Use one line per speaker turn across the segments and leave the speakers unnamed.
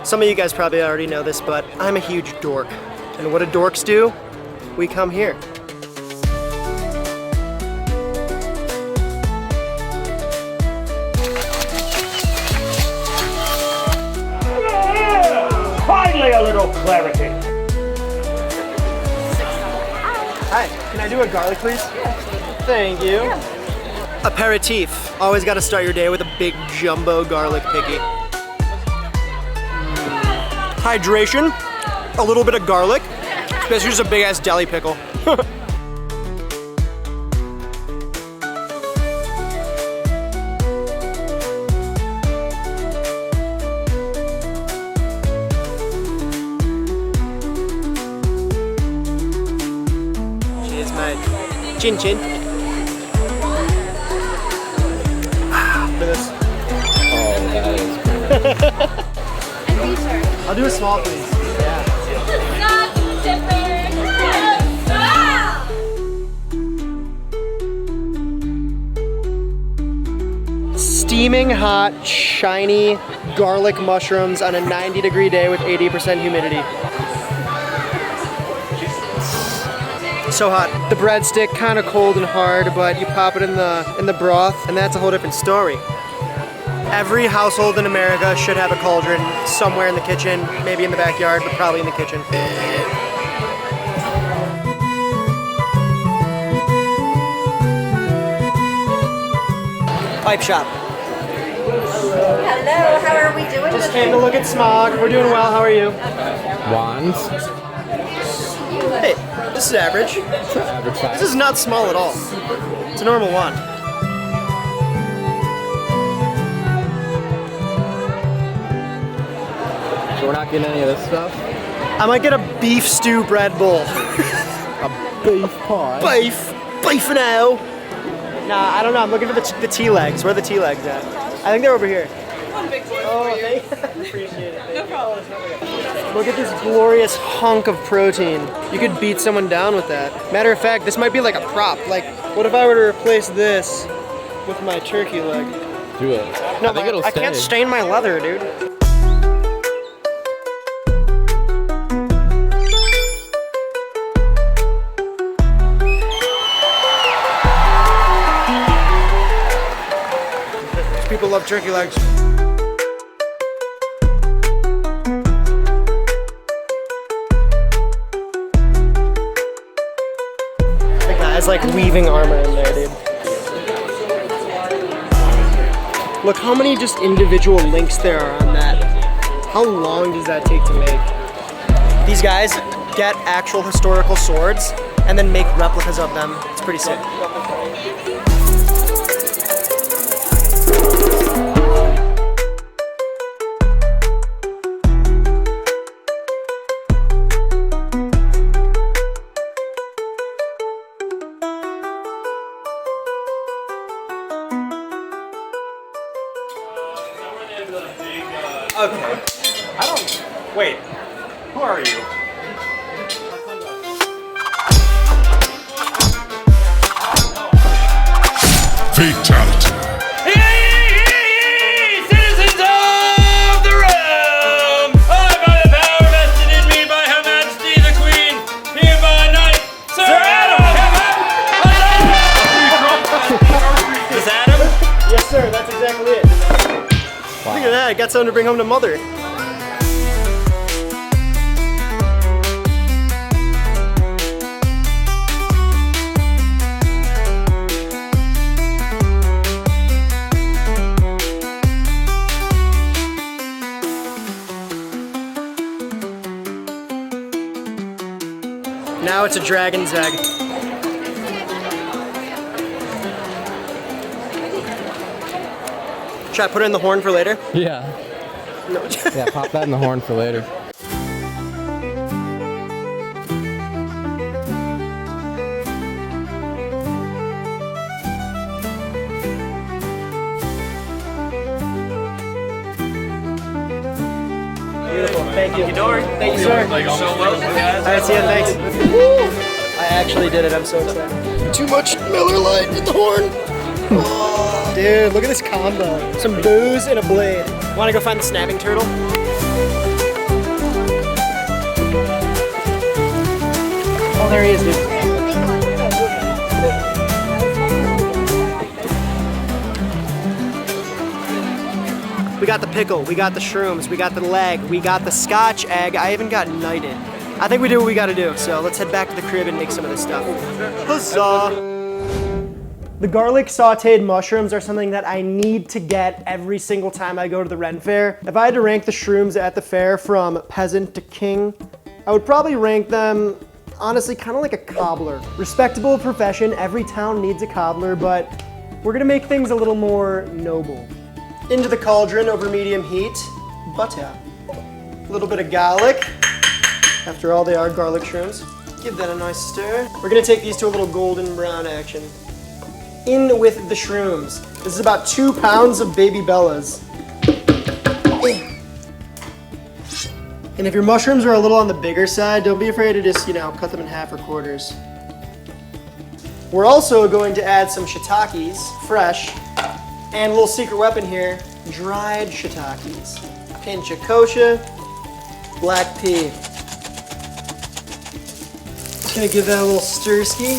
Some of you guys probably already know this, but I'm a huge dork. And what do dorks do? We come here.
Finally a little clarity.
Hi, can I do a garlic, please? Thank you. Aperitif. Always got to start your day with a big jumbo garlic picky. Hydration, a little bit of garlic, especially just a big ass deli pickle. Cheers, mate. Chin chin. Look at this.
Oh, that is
I'll do a small, please. Yeah. Steaming hot, shiny garlic mushrooms on a 90-degree day with 80% humidity. So hot. The breadstick, kind of cold and hard, but you pop it in the broth, and that's a whole different story. Every household in America should have a cauldron somewhere in the kitchen, maybe in the backyard, but probably in the kitchen. Pipe shop.
Hello, how are we doing?
Just came to look at smog. We're doing well. How are you?
wands.
Hey, this is average.
Average size.
This is not small at all. It's a normal wand.
So we're not getting any of this stuff?
I might get a beef stew bread bowl.
A beef pie?
Beef now. Nah, I don't know. I'm looking for the tea legs. Where are the tea legs at? I think they're over here.
One big one
Oh,
for you.
appreciate it.
No problem.
Look at this glorious hunk of protein. You could beat someone down with that. Matter of fact, this might be like a prop. Like, what if I were to replace this with my turkey leg?
Do it.
No,
I think it'll
I
stay.
can't stain my leather, dude. People love turkey legs. The guy's like weaving armor in there, dude. Look how many just individual links there are on that. How long does that take to make? These guys get actual historical swords and then make replicas of them. It's pretty sick.
Okay. I don't. Wait. Who are you?
Fatality.
Citizens of the realm! I, by the power vested in me by Her Majesty the Queen, hereby knight Sir Adam! Is Adam?
Yes, sir. That's exactly it. Look at that. I got something to bring home to mother. Now it's a dragon's egg. Should I put it in the horn for later?
Yeah.
No.
Yeah, pop that in the horn for later.
Beautiful. Thank you. Thank you, sir.
So well,
Alright, see ya. Thanks. I actually did it. I'm so excited. Too much Miller Lite in the horn. Oh, dude, look at this combo. Some booze and a blade. Want to go find the snapping turtle? there he is, dude. We got the pickle, we got the shrooms, we got the leg, we got the Scotch egg. I even got knighted. I think we do what we gotta do, so let's head back to the crib and make some of this stuff. Huzzah! The garlic sauteed mushrooms are something that I need to get every single time I go to the Ren Fair. If I had to rank the shrooms at the fair from peasant to king, I would probably rank them, honestly, kind of like a cobbler. Respectable profession, every town needs a cobbler, but we're gonna make things a little more noble. Into the cauldron over medium heat, butter. A little bit of garlic. After all, they are garlic shrooms. Give that a nice stir. We're gonna take these to a little golden brown action. In with the shrooms. This is about 2 pounds of baby bellas. And if your mushrooms are a little on the bigger side, don't be afraid to just, cut them in half or quarters. We're also going to add some shiitakes, fresh, and a little secret weapon here, dried shiitakes. Pinch of kosher, black pea. Just gonna give that a little stir-ski.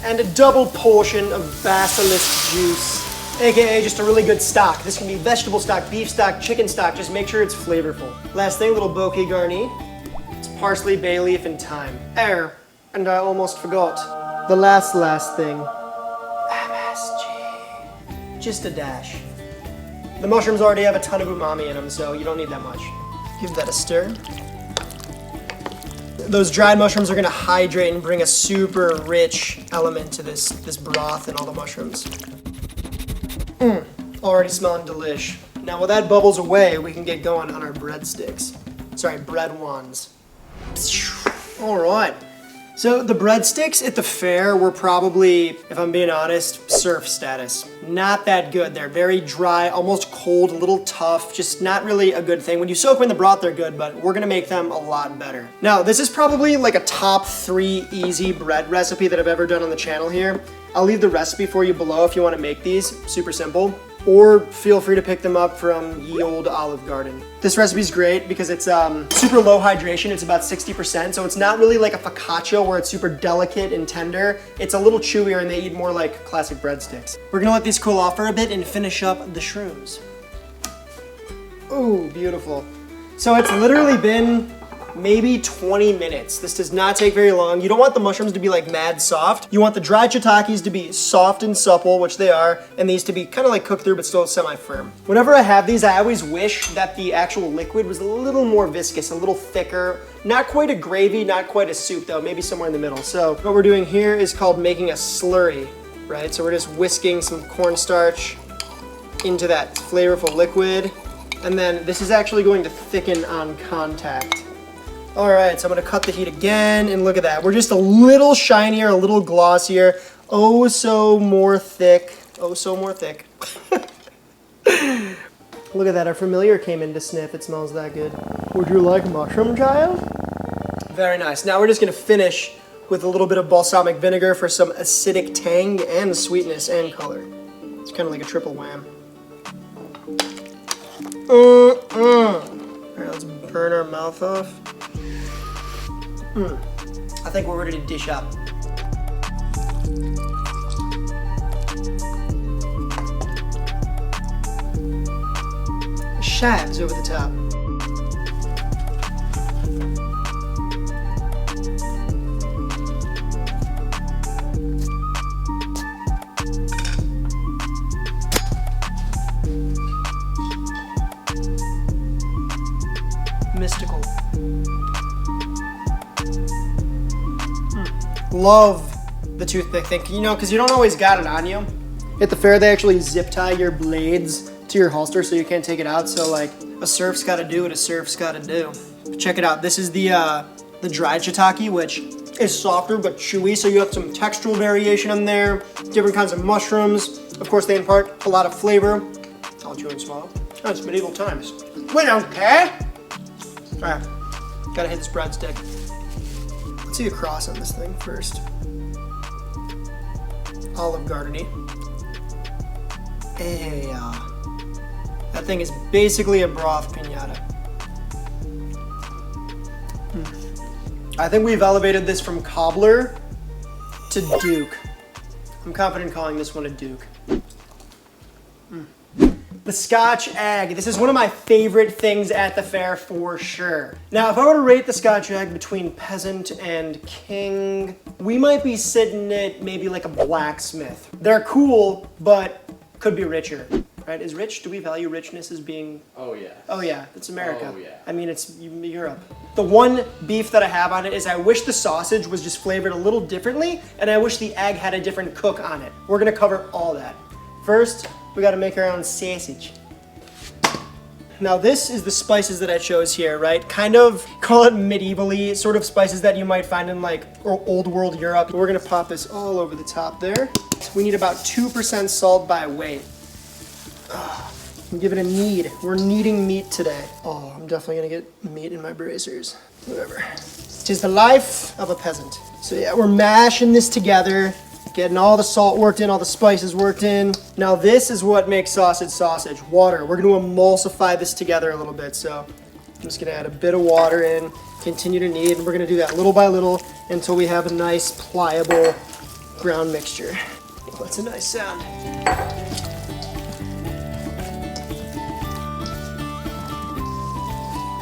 And a double portion of basilisk juice, aka just a really good stock. This can be vegetable stock, beef stock, chicken stock, just make sure it's flavorful. Last thing, little bouquet garni. It's parsley, bay leaf, and thyme. And I almost forgot. The last thing. MSG. Just a dash. The mushrooms already have a ton of umami in them, so you don't need that much. Give that a stir. Those dried mushrooms are gonna hydrate and bring a super rich element to this broth and all the mushrooms. Already smelling delish. Now while that bubbles away, we can get going on our breadsticks. Sorry, bread wands. All right. So the breadsticks at the fair were probably, if I'm being honest, surf status. Not that good. They're very dry, almost cold, a little tough, just not really a good thing. When you soak them in the broth, they're good, but we're gonna make them a lot better. Now, this is probably like a top 3 easy bread recipe that I've ever done on the channel here. I'll leave the recipe for you below if you wanna make these, super simple. Or feel free to pick them up from Ye Olde Olive Garden. This recipe is great because it's super low hydration. It's about 60%, so it's not really like a focaccia where it's super delicate and tender. It's a little chewier and they eat more like classic breadsticks. We're gonna let these cool off for a bit and finish up the shrooms. Ooh, beautiful. So it's literally been maybe 20 minutes. This does not take very long. You don't want the mushrooms to be like mad soft. You want the dried shiitakes to be soft and supple, which they are, and these to be kind of like cooked through but still semi-firm. Whenever I have these, I always wish that the actual liquid was a little more viscous, a little thicker. Not quite a gravy, not quite a soup though, maybe somewhere in the middle. So what we're doing here is called making a slurry, right? So we're just whisking some cornstarch into that flavorful liquid. And then this is actually going to thicken on contact. All right, so I'm gonna cut the heat again, and look at that. We're just a little shinier, a little glossier. Oh, so more thick. Oh, so more thick. Look at that, our familiar came in to sniff. It smells that good. Would you like mushroom, child? Very nice. Now we're just gonna finish with a little bit of balsamic vinegar for some acidic tang and sweetness and color. It's kind of like a triple wham. All right, let's burn our mouth off. I think we're ready to dish up. Chives over the top. Mystical. Love the toothpick thing, because you don't always got it on you. At the fair, they actually zip tie your blades to your holster so you can't take it out. So like a surf's gotta do what a surf's gotta do. Check it out. This is the dried shiitake, which is softer but chewy. So you have some textural variation in there, different kinds of mushrooms. Of course, they impart a lot of flavor. I'll chew and swallow. Oh, it's medieval times. We don't care. All right, gotta hit this breadstick. Let's see a cross on this thing first. Olive Garden-y. Hey, that thing is basically a broth piñata. I think we've elevated this from cobbler to Duke. I'm confident calling this one a Duke. The Scotch Egg. This is one of my favorite things at the fair for sure. Now, if I were to rate the Scotch Egg between peasant and king, we might be sitting at maybe like a blacksmith. They're cool, but could be richer, right? Is rich, do we value richness as being?
Oh yeah.
Oh yeah, it's America.
Oh, yeah.
I mean, it's Europe. The one beef that I have on it is I wish the sausage was just flavored a little differently, and I wish the egg had a different cook on it. We're gonna cover all that. First, we gotta make our own sausage. Now this is the spices that I chose here, right? Kind of, call it medievally, sort of spices that you might find in like old world Europe. We're gonna pop this all over the top there. We need about 2% salt by weight. Give it a knead. We're kneading meat today. Oh, I'm definitely gonna get meat in my bracers. Whatever. Tis the life of a peasant. So yeah, we're mashing this together, getting all the salt worked in, all the spices worked in. Now this is what makes sausage, water. We're gonna emulsify this together a little bit. So I'm just gonna add a bit of water in, continue to knead, and we're gonna do that little by little until we have a nice pliable ground mixture. Oh, that's a nice sound.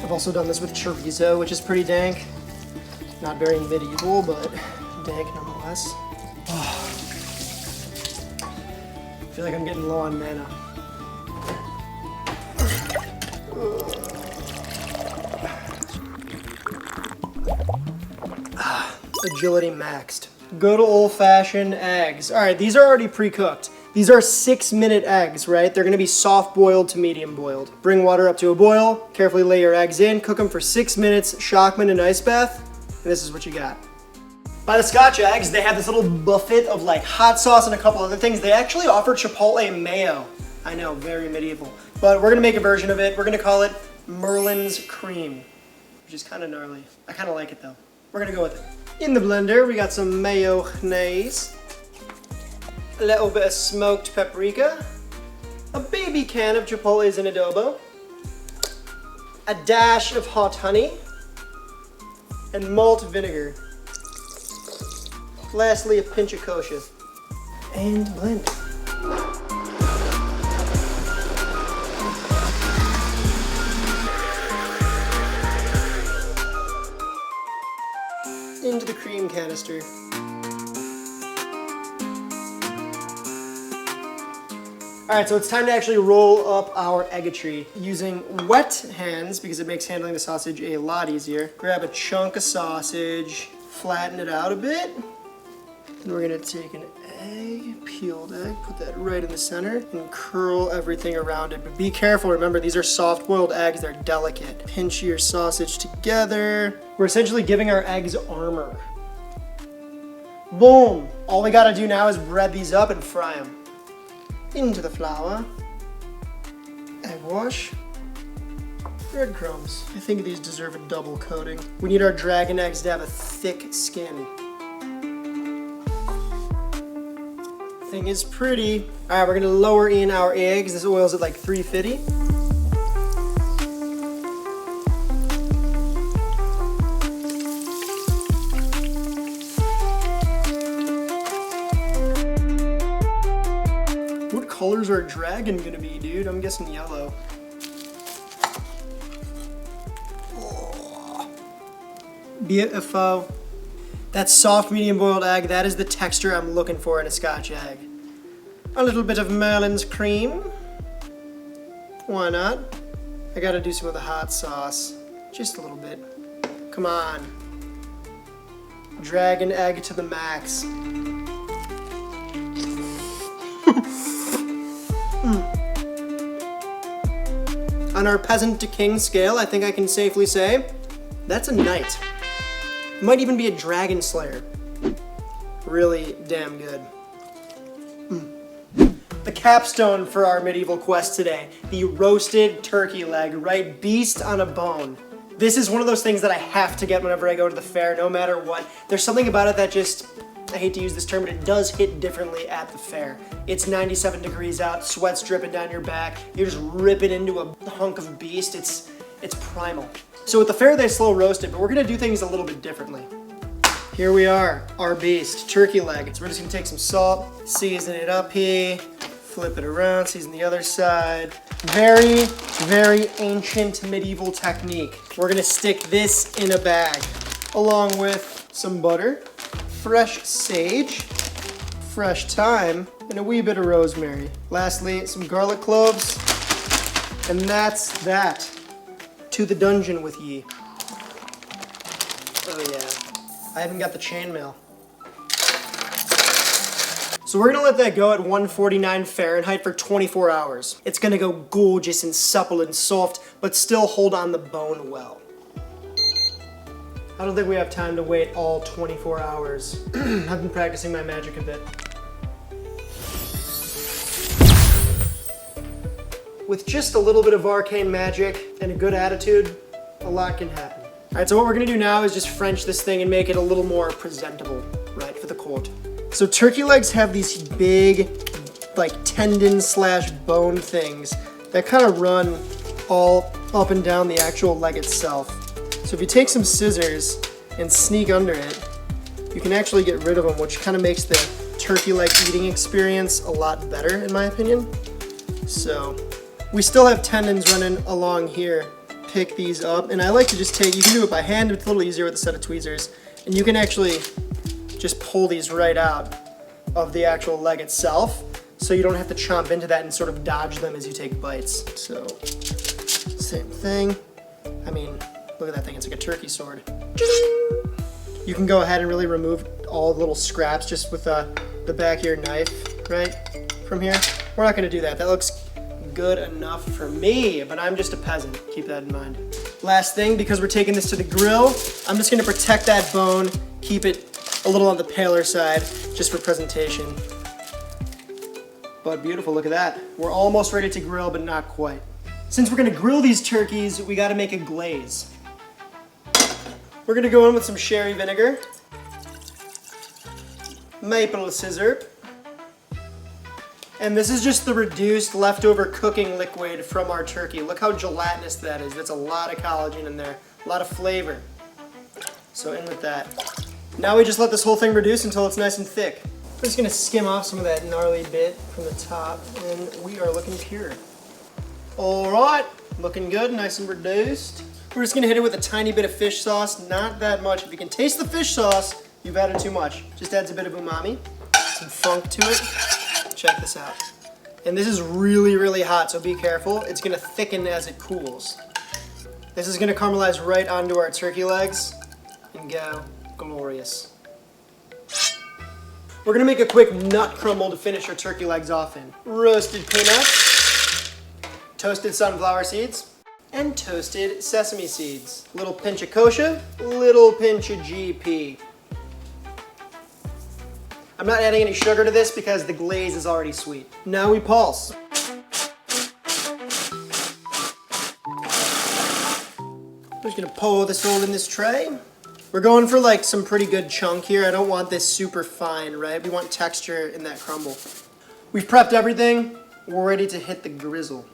I've also done this with chorizo, which is pretty dank. Not very medieval, but dank nonetheless. Oh. I feel like I'm getting low on mana. Agility maxed. Good old-fashioned eggs. All right, these are already pre-cooked. These are 6-minute eggs, right? They're gonna be soft-boiled to medium-boiled. Bring water up to a boil, carefully lay your eggs in, cook them for 6 minutes, Shockman and ice bath, and this is what you got. By the Scotch Eggs, they have this little buffet of like hot sauce and a couple other things. They actually offer chipotle mayo. I know, very medieval. But we're gonna make a version of it. We're gonna call it Merlin's Cream, which is kind of gnarly. I kind of like it though. We're gonna go with it. In the blender, we got some mayonnaise, a little bit of smoked paprika, a baby can of chipotles and adobo, a dash of hot honey, and malt vinegar. Lastly, a pinch of kosher. And blend. Into the cream canister. All right, so it's time to actually roll up our eggotry using wet hands because it makes handling the sausage a lot easier. Grab a chunk of sausage, flatten it out a bit, and we're gonna take an egg, peeled egg, put that right in the center, and curl everything around it. But be careful, remember, these are soft-boiled eggs, they're delicate. Pinch your sausage together. We're essentially giving our eggs armor. Boom! All we gotta do now is bread these up and fry them. Into the flour, egg wash, breadcrumbs. I think these deserve a double coating. We need our dragon eggs to have a thick skin. Thing is pretty. All right, we're gonna lower in our eggs. This oil's at like 350. What colors are dragon gonna be, dude? I'm guessing yellow. Oh, beautiful. That soft medium boiled egg, that is the texture I'm looking for in a Scotch egg. A little bit of Merlin's cream. Why not? I gotta do some of the hot sauce. Just a little bit. Come on. Dragon egg to the max. On our peasant to king scale, I think I can safely say, that's a knight. Might even be a dragon slayer. Really damn good. The capstone for our medieval quest today, the roasted turkey leg, right? Beast on a bone. This is one of those things that I have to get whenever I go to the fair, no matter what. There's something about it that just, I hate to use this term, but it does hit differently at the fair. It's 97 degrees out, sweat's dripping down your back, you're just ripping into a hunk of beast. It's primal. So with the Faire, they slow roast it, but we're gonna do things a little bit differently. Here we are, our beast, turkey leg. So we're just gonna take some salt, season it up here, flip it around, season the other side. Very, very ancient medieval technique. We're gonna stick this in a bag, along with some butter, fresh sage, fresh thyme, and a wee bit of rosemary. Lastly, some garlic cloves, and that's that. To the dungeon with ye. Oh yeah, I haven't got the chainmail. So we're gonna let that go at 149 Fahrenheit for 24 hours. It's gonna go gorgeous and supple and soft, but still hold on the bone well. I don't think we have time to wait all 24 hours. I've been practicing my magic a bit. With just a little bit of arcane magic and a good attitude, a lot can happen. All right, so what we're gonna do now is just French this thing and make it a little more presentable, right, for the court. So turkey legs have these big, like tendon / bone things that kind of run all up and down the actual leg itself. So if you take some scissors and sneak under it, you can actually get rid of them, which kind of makes the turkey leg eating experience a lot better, in my opinion. So we still have tendons running along here. Pick these up, and I like to just take, you can do it by hand, it's a little easier with a set of tweezers, and you can actually just pull these right out of the actual leg itself, so you don't have to chomp into that and sort of dodge them as you take bites. So, same thing. I mean, look at that thing, it's like a turkey sword. You can go ahead and really remove all the little scraps just with the back of your knife, right, from here. We're not gonna do that, that looks good enough for me, but I'm just a peasant, keep that in mind. Last thing, because we're taking this to the grill, I'm just gonna protect that bone, keep it a little on the paler side, just for presentation. But beautiful, look at that. We're almost ready to grill, but not quite. Since we're gonna grill these turkeys, we gotta make a glaze. We're gonna go in with some sherry vinegar, maple scissor, and this is just the reduced leftover cooking liquid from our turkey. Look how gelatinous that is. That's a lot of collagen in there, a lot of flavor. So in with that. Now we just let this whole thing reduce until it's nice and thick. We're just gonna skim off some of that gnarly bit from the top, and we are looking pure. All right, looking good, nice and reduced. We're just gonna hit it with a tiny bit of fish sauce, not that much. If you can taste the fish sauce, you've added too much. Just adds a bit of umami, some funk to it. Check this out. And this is really, really hot, so be careful. It's gonna thicken as it cools. This is gonna caramelize right onto our turkey legs and go glorious. We're gonna make a quick nut crumble to finish our turkey legs off in. Roasted peanuts, toasted sunflower seeds, and toasted sesame seeds. Little pinch of kosher, little pinch of GP. I'm not adding any sugar to this because the glaze is already sweet. Now we pulse. I'm just gonna pour this all in this tray. We're going for like some pretty good chunk here. I don't want this super fine, right? We want texture in that crumble. We've prepped everything. We're ready to hit the grizzle.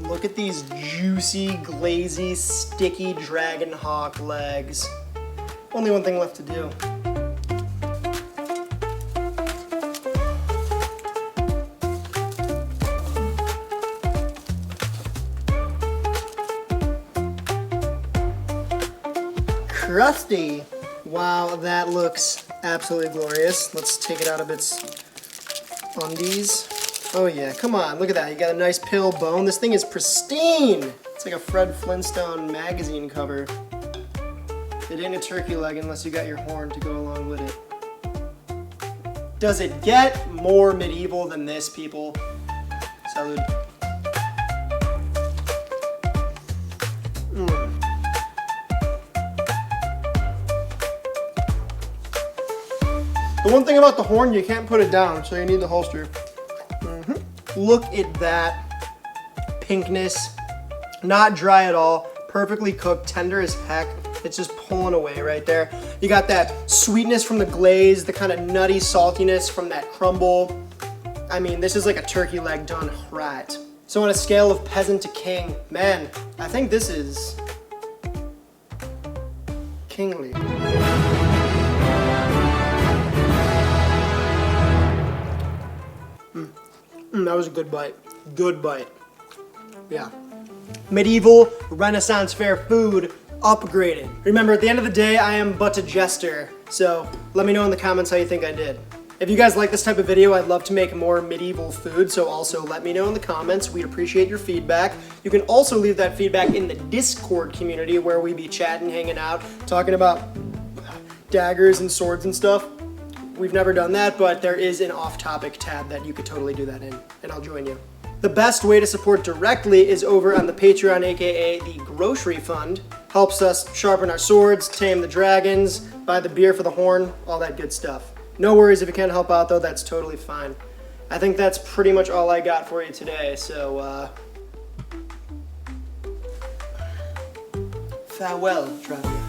Look at these juicy, glazy, sticky dragon hawk legs. Only one thing left to do. Crusty. Wow, that looks absolutely glorious. Let's take it out of its undies. Oh yeah, come on, look at that. You got a nice pill bone. This thing is pristine. It's like a Fred Flintstone magazine cover. It ain't a turkey leg unless you got your horn to go along with it. Does it get more medieval than this, people? Salud. The one thing about the horn, you can't put it down, so you need the holster. Look at that pinkness. Not dry at all, perfectly cooked, tender as heck. It's just pulling away right there. You got that sweetness from the glaze, the kind of nutty saltiness from that crumble. I mean, this is like a turkey leg done right. So on a scale of peasant to king, man, I think this is kingly. That was a good bite. Good bite. Yeah. Medieval Renaissance Fair food upgraded. Remember, at the end of the day, I am but a jester. So let me know in the comments how you think I did. If you guys like this type of video, I'd love to make more medieval food, so also let me know in the comments. We'd appreciate your feedback. You can also leave that feedback in the Discord community where we be chatting, hanging out, talking about daggers and swords and stuff. We've never done that, but there is an off-topic tab that you could totally do that in, and I'll join you. The best way to support directly is over on the Patreon, aka the Grocery Fund. Helps us sharpen our swords, tame the dragons, buy the beer for the horn, all that good stuff. No worries if you can't help out though, that's totally fine. I think that's pretty much all I got for you today, so farewell, traveler.